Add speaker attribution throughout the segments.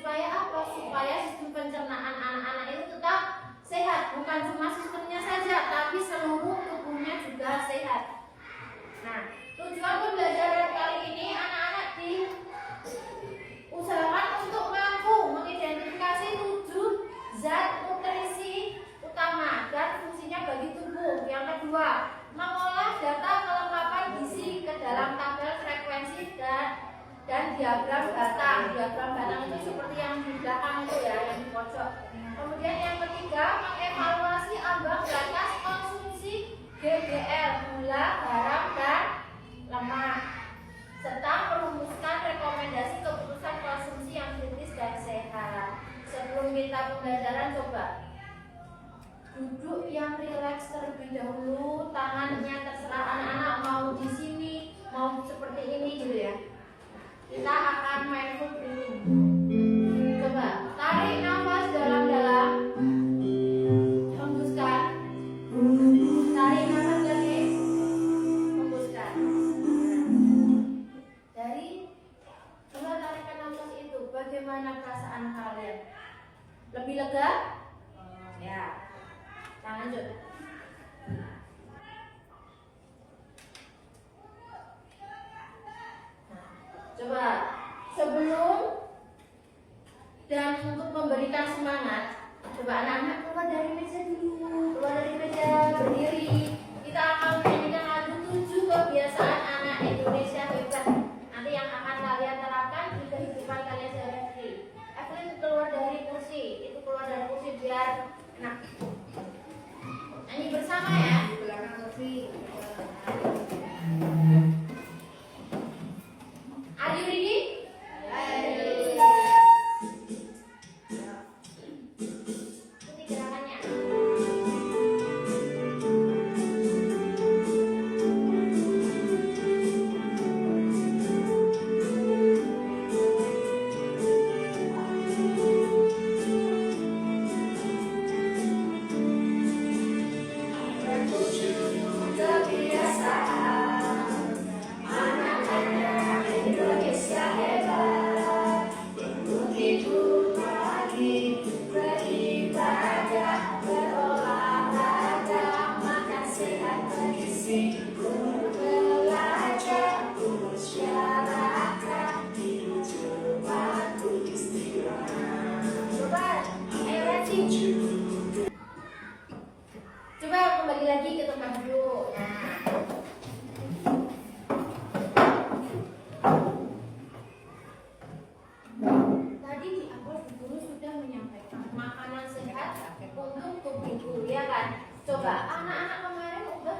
Speaker 1: supaya apa? Supaya sistem pencernaan anak-anak itu tetap sehat, bukan cuma sistemnya saja, tapi seluruh tubuhnya juga sehat. Nah, tujuan pembelajaran kali ini anak-anak diusahakan untuk mampu mengidentifikasi 7 zat nutrisi utama dan fungsinya bagi tubuh. Yang kedua, mengolah data kelengkapan gizi ke dalam tabel frekuensi dan diagram batang. Diagram batang itu seperti yang di belakang itu ya, yang di pojok. Kemudian yang ketiga, mengevaluasi ambang batas konsumsi GGL, gula, garam, dan lemak, serta merumuskan rekomendasi keputusan konsumsi yang kritis dan sehat. Sebelum kita pembelajaran, coba duduk yang rileks terlebih dahulu, tangannya terserah anak-anak mau di sini, mau seperti ini gitu ya. Kita akan mindful breathing. Coba tarik nafas dalam-dalam, hembuskan. Tarik nafas lagi, hembuskan. Dari dua tarikan nafas itu, bagaimana perasaan kalian? Lebih lega? Ya. Lanjut. Coba sebelum dan untuk memberikan semangat, coba anak-anak keluar dari meja dulu, keluar dari meja, berdiri. Kita akan menyanyikan lagu 7 kebiasaan anak Indonesia hebat. Nanti yang akan kalian terapkan di kehidupan kalian sehari-hari. Evelyn keluar dari kursi, itu keluar dari kursi biar enak. Nyanyi bersama ya di belakang kursi. Are you ready? Ikuti gerakannya. Coba kembali lagi ke tempat duduk. Tadi di awal guru sudah menyampaikan makanan sehat untuk tubuh, ya kan? Coba anak-anak kemarin udah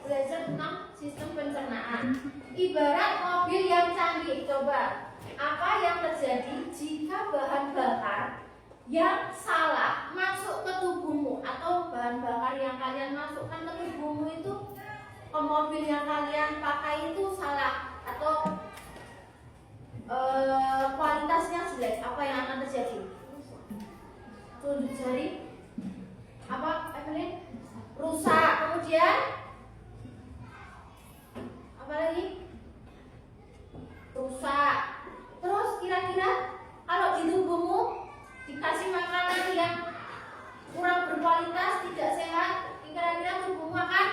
Speaker 1: belajar tentang sistem pencernaan. Ibarat mobil yang canggih. Coba apa yang terjadi jika bahan bakar yang salah masuk ke tubuhmu, atau bahan bakar yang kalian masukkan ke tubuhmu itu ke mobil yang kalian pakai itu salah, atau kualitasnya jelek, apa yang akan terjadi? Tunjuk jari. Apa, Evelyn? Rusak. Kemudian apa lagi? Rusak. Terus kira-kira kalau di tubuhmu dikasih makanan yang kurang berkualitas, tidak sehat, kira-kira tubuhmu akan,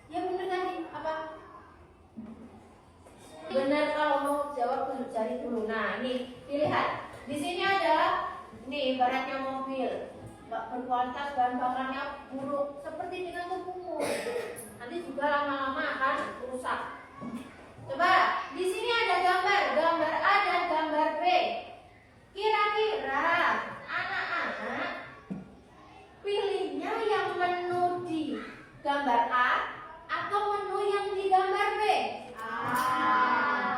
Speaker 1: ya bener kan? Apa? Benar, kalau mau jawab tunjuk jari dulu. Nah, ini dilihat. Di sini ada, ini ibaratnya mobil, berkualitas, bahan bakarnya buruk, seperti dengan tubuhmu. Nanti juga lama-lama akan rusak. Coba, di sini ada gambar A dan gambar B. Kira-kira anak-anak pilihnya yang menu di gambar A atau menu yang di gambar B?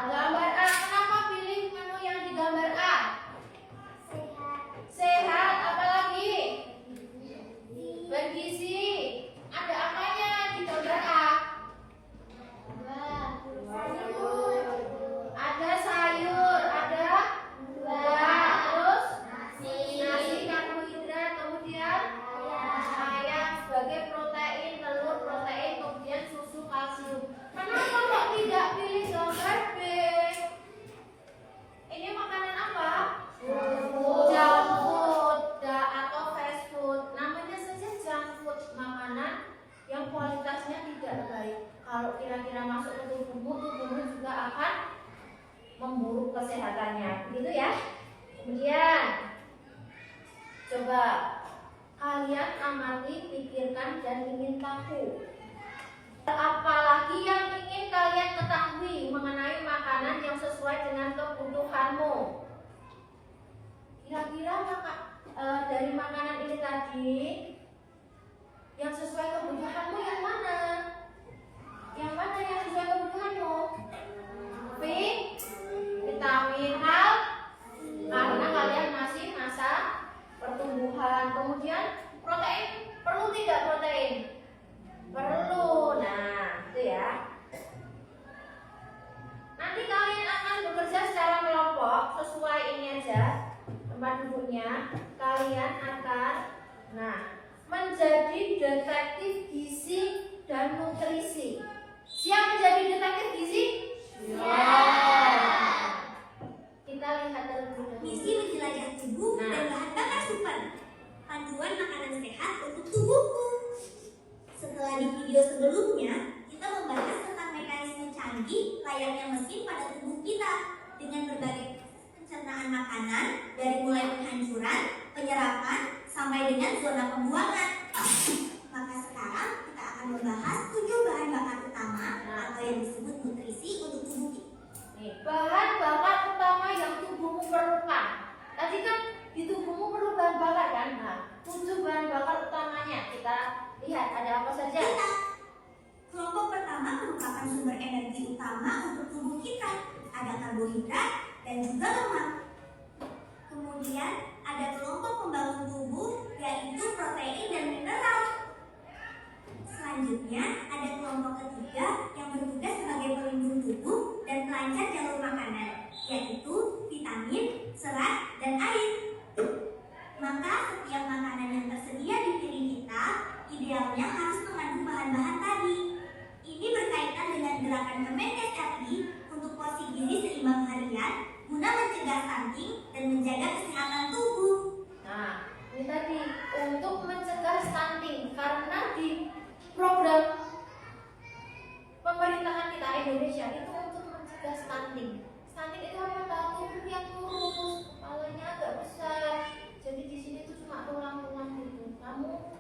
Speaker 1: Gambar A. Kenapa pilih menu yang di gambar A? Sehat. Apalagi? Bergizi. Ada apanya di gambar A? kesehatannya, begitu ya. Kemudian coba kalian amati, pikirkan, dan ingin tahu. Apalagi yang ingin kalian ketahui mengenai makanan yang sesuai dengan kebutuhanmu. Kira-kira dari makanan ini tadi yang sesuai kebutuhanmu yang mana? Yang mana yang sesuai kebutuhanmu? Vitamin H, karena kalian masih masa pertumbuhan. Kemudian protein, perlu tidak protein? Perlu. Nah, itu ya. Nanti kalian akan bekerja secara kelompok sesuai ini aja tempat duduknya. Kalian akan menjadi detektif gizi dan nutrisi. Siap menjadi detektif gizi? Kita lihat terlebih dahulu.
Speaker 2: Misi menjelajah tubuh dan bahan bakar super. Panduan makanan sehat untuk tubuhku. Setelah di video sebelumnya, kita membahas tentang mekanisme canggih layaknya mesin pada tubuh kita dengan berbagai pencernaan makanan dari mulai penghancuran, penyerapan, sampai dengan zona pembuangan. Maka sekarang kita akan membahas 7 bahan bakar utama atau yang disebut nutrisi untuk tubuh kita.
Speaker 1: Bahan bakar utama yang tubuhmu perlukan. Tadi kan di tubuhmu perlu bahan bakar kan? 7 bahan bakar utamanya kita lihat ada apa saja.
Speaker 2: Kelompok pertama merupakan sumber energi utama untuk tubuh kita. Ada karbohidrat dan juga lemak. Kemudian ada kelompok pembangun tubuh yaitu protein dan mineral. Selanjutnya ada kelompok ketiga yang bertugas sebagai pelindung tubuh dan pelancar jalur makanan, yaitu vitamin, serat, dan air. Maka setiap makanan yang tersedia di piring kita idealnya harus mengandung bahan-bahan tadi. Ini berkaitan dengan gerakan Kemenkes RI untuk porsi gizi seimbang harian guna mencegah stunting dan menjaga kesehatan tubuh.
Speaker 1: Nah, ini tadi untuk mencegah stunting, karena di program pemerintahan kita Indonesia itu untuk mencegah stunting. Stunting itu apa? Tubuh yang kurus, kepalanya agak besar. Jadi di sini tuh cuma tulang-tulang gitu. Kamu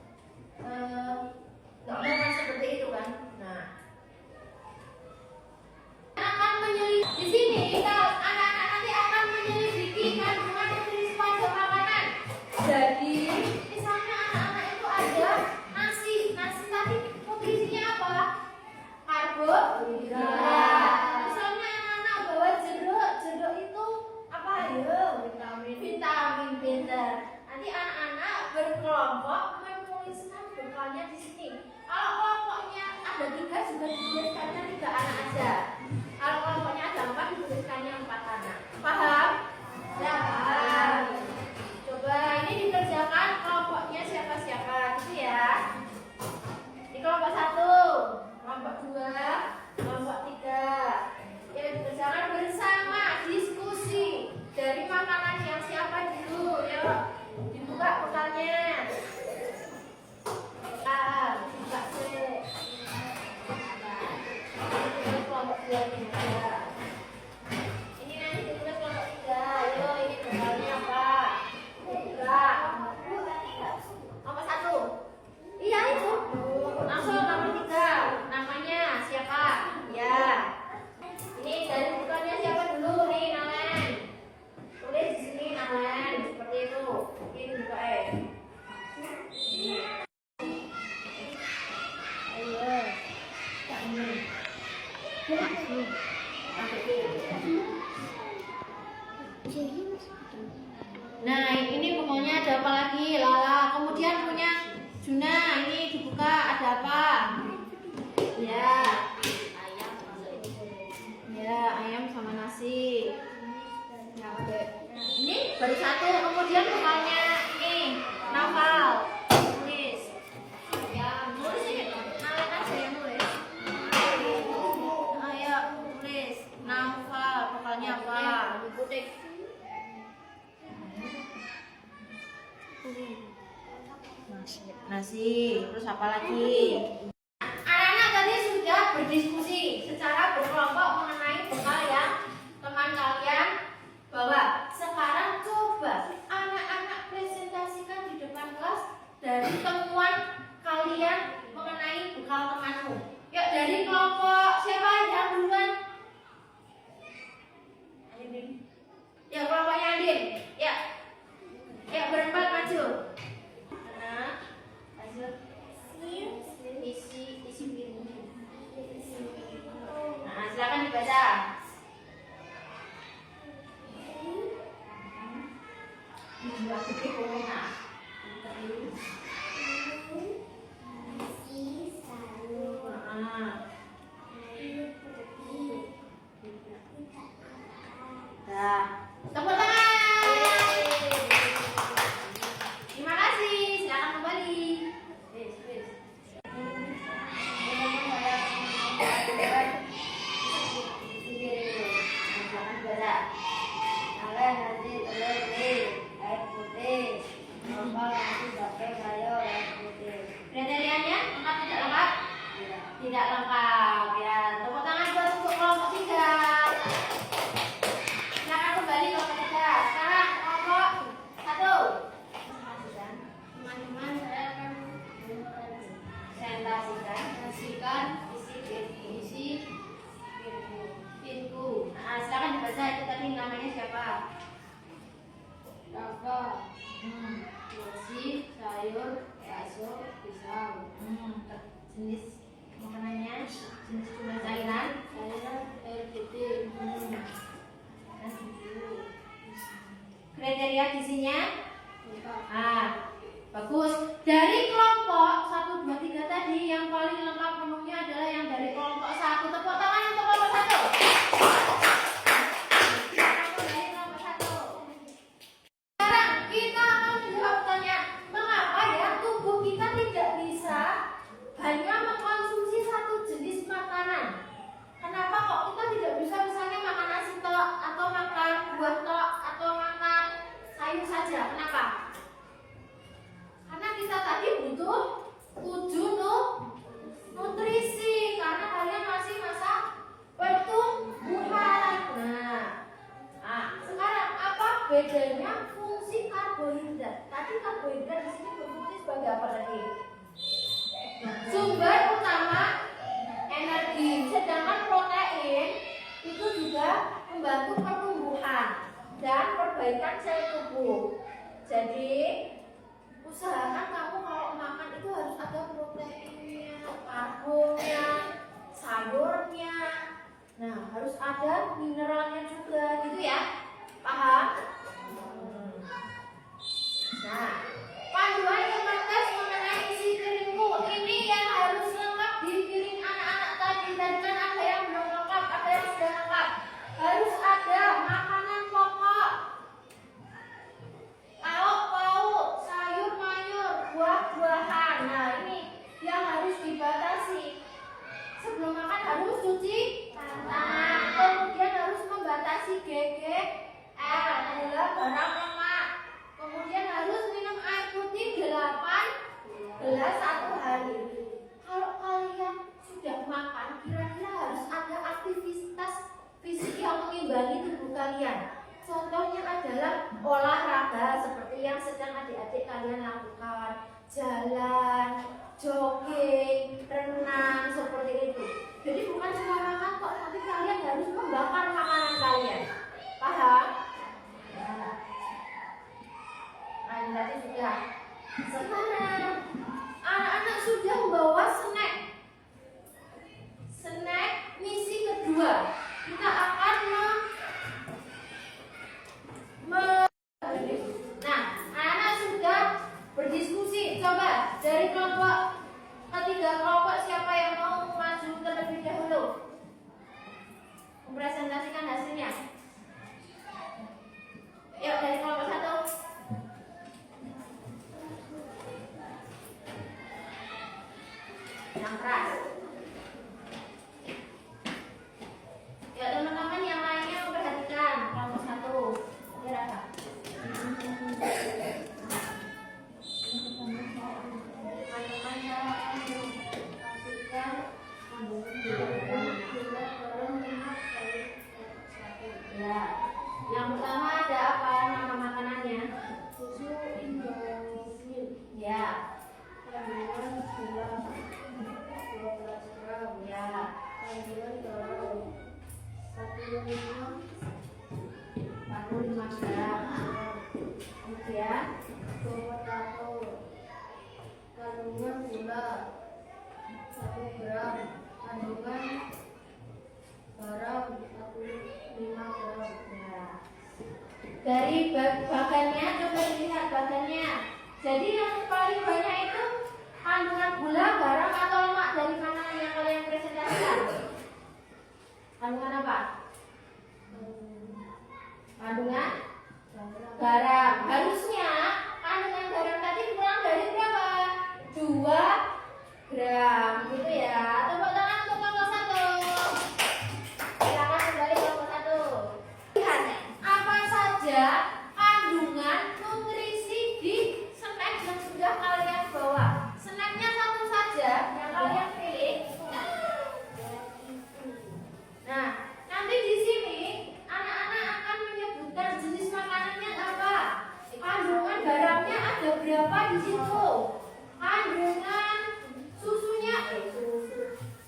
Speaker 1: nggak mau seperti itu kan? Nah, akan menyelidiki di sini kita anak-anak nanti akan menyelidiki kandungan nutrisi pada makanan. Jadi misalnya anak-anak itu ada nasi tadi nutrisinya apa? Karbohidrat. Misalnya anak-anak bawa jeruk itu apa? Ayo, vitamin pinter. Nanti anak-anak berkelompok menuliskan bekalnya di sini. Kalau kelompoknya ada 3 juga dituliskannya 3 anak aja. Kalau kelompoknya ada 4 dituliskannya 4 anak. Paham? Ya, paham. Coba ini dikerjakan kelompoknya siapa-siapa gitu ya. Di kelompok 1, kelompok 2, kelompok 3. Ya, dikerjakan bersama diskusi dari makanan yang siapa dulu. Yuk, dibuka bekalnya. Buka sih. Kelompok 2 ini ada. Ini nanti ditulis kelompok 3. Ayo, ini bekalnya apa? Buka. Nomor 1. Iya itu. Langsung nomor 3. Namanya siapa? Ya. Ini dari bukannya siapa dulu nih, Nalan? Tulis di sini Nalan, seperti itu. Ini buka Ayo. Nah, ini pokoknya ada apa lagi? Lala. Kemudian punya Juna, ini dibuka ada apa? Ya. Ya, ayam sama nasi. Ya, oke. Ini baru 1. Kemudian bukannya ini Naval. Tulis. Ya, nulis ini. Nalan aja yang nulis. Ayo, tulis. Naval, bukannya apa? Putih. Nasi, terus apa lagi? Anak-anak tadi sudah berdiskusi secara berkelompok mengenai bekal yang teman kalian Tim. Ya. Ya, berempat maju. Nah, maju. Isi piring. Nah, silakan dibaca. Nah. Nah, tepuk tangan. Terima kasih. Silakan kembali. Silakan baca. Kalian nanti telur nih, air putih, sambal nasi pakai sayur air putih. Kriterianya lengkap tidak lengkap? Tidak lengkap. Ya, tepuk tangan buat untuk kelompok 3. Silakan kembali kelompok 3. Sekarang kelompok 1. Teman-teman, saya akan presentasikan isi pinku. Nah, silakan dibaca itu tadi namanya siapa? Rafa. Nasi, sayur, bakso, pisang. Jenis makanannya, jenis cairan, air putih. Kriteria gizinya? Bagus. Dari kelompok 1, 2, 3 tadi yang paling lengkap menunya adalah yang dari kelompok 1. Tepuk tangan untuk kelompok 1. Sekarang kita akan menjawab pertanyaan, mengapa ya tubuh kita tidak bisa hanya mengkonsumsi satu jenis makanan? Kenapa kok kita tidak bisa misalnya makan nasi tok, atau makan buah tok, atau makan sayur saja? Kenapa? Karena kita tadi butuh 7 nutrisi, karena kalian masih masa pertumbuhan. Nah, sekarang apa bedanya fungsi karbohidrat? Tadi karbohidrat di sini berfungsi sebagai apa tadi? Sumber utama energi, sedangkan protein itu juga membantu pertumbuhan dan perbaikan sel tubuh. Jadi usahakan kamu kalau makan itu harus ada proteinnya, karbonnya, sayurnya. Nah, harus ada mineralnya juga, gitu ya. Paham? Nah, panduan yang tes mengenai isi piringku ini yang harus lengkap di piring anak-anak tadi. Dan kan ada yang belum lengkap, ada yang sudah lengkap. Harus ada makanan pokok, lauk-pauk, sayur-mayur, buah-buahan. Nah, ini yang harus dibatasi. Sebelum makan harus cuci tangan. Kemudian harus membatasi GGR, gula, garam, lemak. Kemudian harus minum air putih 8 gelas 1 hari. Kalau kalian sudah makan, kira-kira harus ada aktivitas fisik yang mengimbangi tubuh kalian. Contohnya adalah olahraga seperti yang sedang adik-adik kalian lakukan, jalan, jogging, renang, seperti itu. Jadi bukan cuma makan kok, tapi kalian harus membakar makanan kalian. Paham? Nah, ini tadi sudah. Sekarang anak-anak sudah membawa snack misi kedua. Kita akan nah, anak-anak sudah berdiskusi. Coba dari kelompok ketiga kelompok siapa yang mau maju terlebih dahulu mempresentasikan hasilnya? Yuk, dari kelompok 1. Yang keras. Ya, teman-teman yang lainnya memperhatikan kelompok 1. Biar apa? Ya, yang pertama ada apa nama makanannya? Susu Indomie. Ya. Kandungan gula 12 gram. Ya. Kandungan garam 1,5 40 65 gram. Kemudian potato, kandungan gula 1 gram, kandungan garam 45 gram. Ya. Dari bagannya coba lihat bagannya. Jadi yang paling banyak itu kandungan gula, garam atau lemak, dari mana yang kalian presentasikan? Kandungan apa? Kandungan garam. Harusnya kandungan garam tadi kurang dari berapa? 2 gram gitu ya. Tepuk tangan untuk kelompok 1. Silakan kembali kelompok 1. Lihat apa saja kandungan nutrisi di snack yang sudah kalian bawa. Snacknya satu saja yang kalian pilih. Nah, nanti di sini anak-anak akan menyebutkan jenis makanannya apa. Kandungan garamnya ada berapa di situ. Kandungan susunya,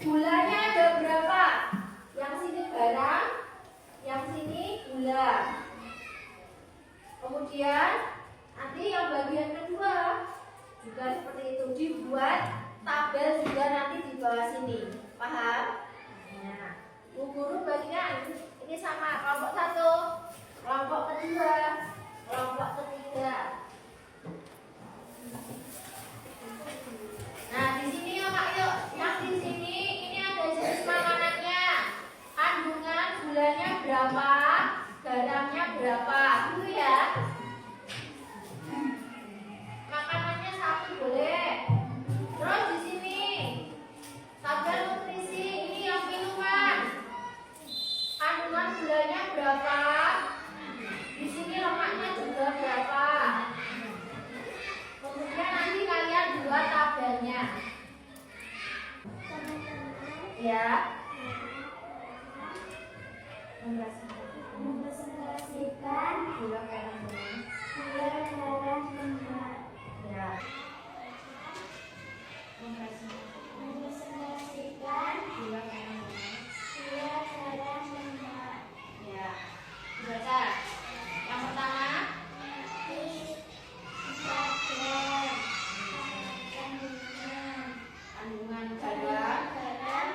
Speaker 1: gulanya ada berapa. Yang sini garam, yang sini gula. Kemudian nanti yang bagian kedua juga seperti itu, dibuat tabel juga nanti di bawah sini. Paham? Nah, Bu Guru bagian ini sama kelompok 1, kelompok kedua, kelompok ketiga. Nah, di sini ya Kak, yuk. Yang di sini ini ada jenis makanannya. Kandungan gulanya berapa, garamnya berapa, gitu ya. Makanannya 1 boleh. Terus di sini tabel nutrisi, ini yang minuman. Kandungan gulanya berapa? Di sini lemaknya juga berapa? Kemudian nanti kalian buat tabelnya. Ya.
Speaker 2: Mempresentasikan
Speaker 1: Gula garam benar.
Speaker 2: gula, garam, lemak.
Speaker 1: Ya.
Speaker 2: Mempresentasikan
Speaker 1: Gula garam benar.
Speaker 2: gula, garam, lemak.
Speaker 1: Ya. Baca. Yang pertama,
Speaker 2: 4 gram. Kandungan
Speaker 1: kandungan garam.
Speaker 2: garam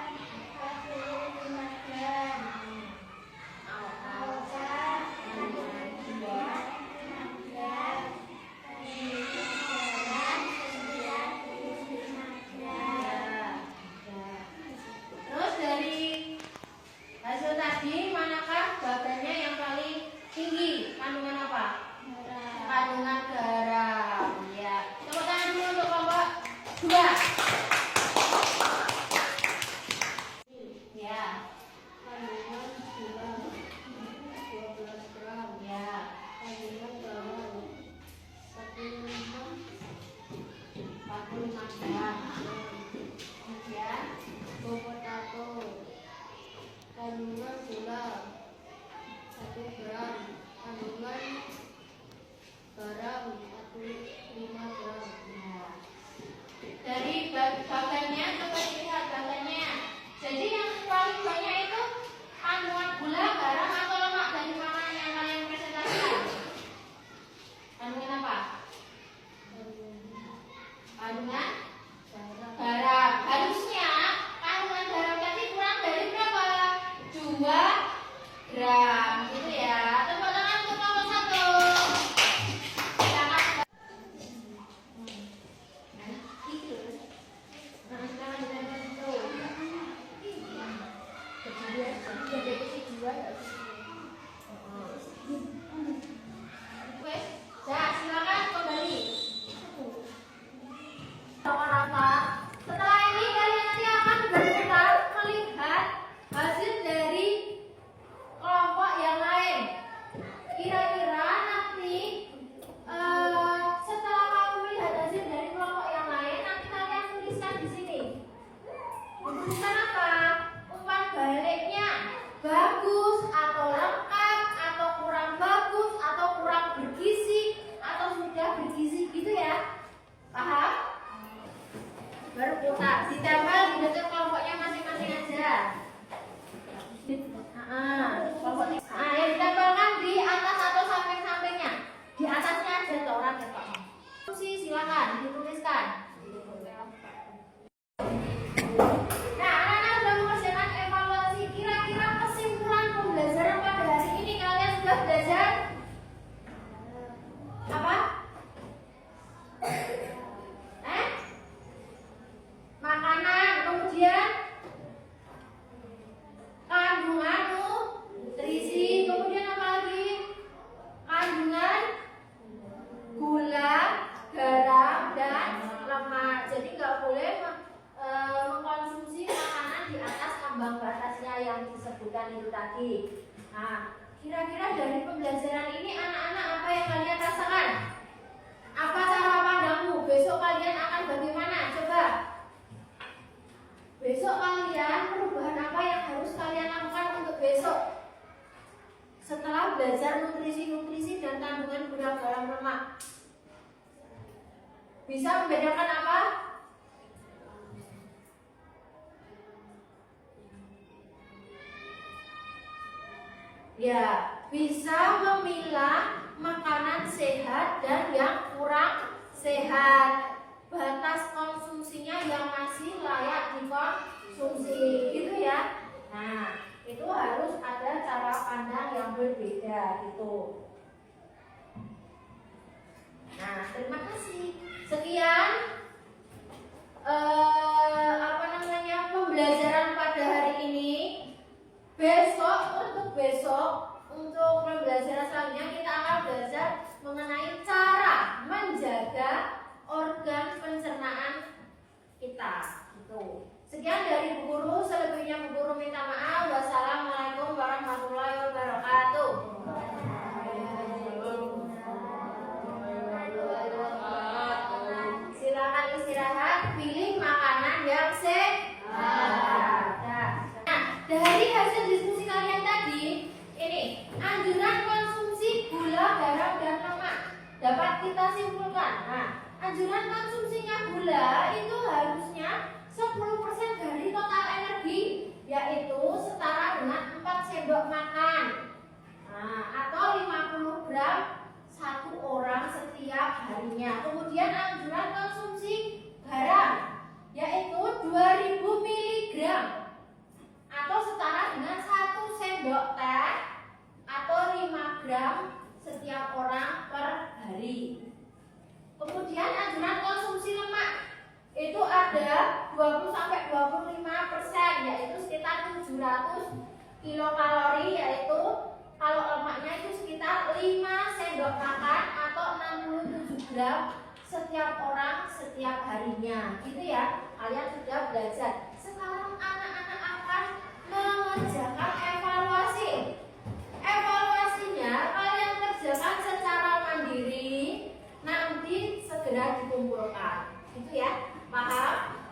Speaker 2: 45 gram.
Speaker 1: Alga. Kandungan gula.
Speaker 2: 6 gram. Kandungan garam 95 gram.
Speaker 1: Ya. Terus dari hasil tadi manakah bagannya yang paling dari pembelajaran ini anak-anak apa yang kalian rasakan? Apa cara pandangmu? Besok kalian akan bagaimana? Coba. Besok kalian perubahan apa yang harus kalian lakukan untuk besok? Setelah belajar nutrisi dan kandungan gula garam lemak. Bisa membedakan apa? Ya, bisa memilah makanan sehat dan yang kurang sehat. Batas konsumsinya yang masih layak dikonsumsi, gitu ya. Nah, itu harus ada cara pandang yang berbeda gitu. Nah, terima kasih. Sekian pembelajaran pada hari ini. Besok untuk pembelajaran selanjutnya kita akan belajar mengenai cara menjaga organ pencernaan kita. Gitu. Sekian dari Bu Guru, selebihnya Bu Guru minta maaf. Wassalamualaikum warahmatullahi wabarakatuh. Silakan istirahat, pilih makanan yang sehat. Nah, dari hasil diskusi kalian tadi, ini anjuran konsumsi gula, garam, dan lemak dapat kita simpulkan. Nah, anjuran konsumsinya gula itu harusnya 10% dari total energi, yaitu setara dengan 4 sendok makan, atau 50 gram satu orang setiap harinya. Kemudian anjuran konsumsi garam, yaitu 2000 mg atau setara dengan 1 sendok teh atau 5 gram setiap orang per hari. Kemudian anjuran konsumsi lemak itu ada 20-25%, yaitu sekitar 700 kilokalori, yaitu kalau lemaknya itu sekitar 5 sendok makan atau 67 gram setiap orang setiap harinya. Gitu ya, kalian sudah belajar. Sekarang anak-anak akan mengerjakan evaluasi. Evaluasinya kalian kerjakan secara mandiri, nanti segera dikumpulkan. Gitu ya, paham?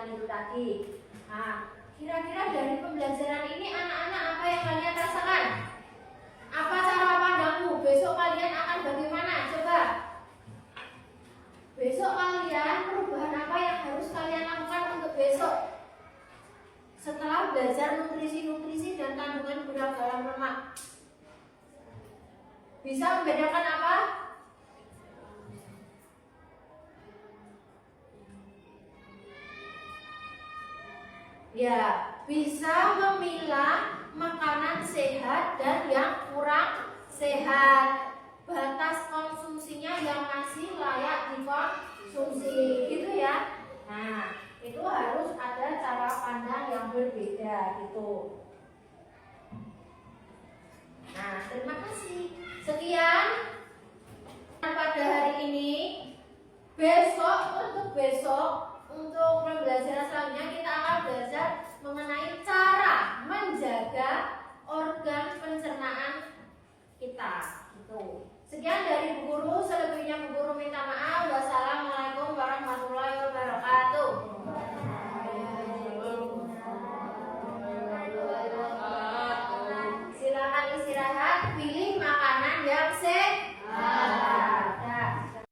Speaker 1: Itu tadi. Nah, kira-kira dari pembelajaran ini anak-anak apa yang kalian rasakan? Apa cara pandangmu? Besok kalian akan bagaimana? Coba. Besok kalian perubahan apa yang harus kalian lakukan untuk besok? Setelah belajar nutrisi dan kandungan gula garam lemak. Bisa membedakan apa? Ya, bisa memilah makanan sehat dan yang kurang sehat. Batas konsumsinya yang masih layak dikonsumsi, gitu ya. Nah, itu harus ada cara pandang yang berbeda, gitu. Nah, terima kasih. Sekian pada hari ini. Besok untuk pembelajaran selanjutnya kita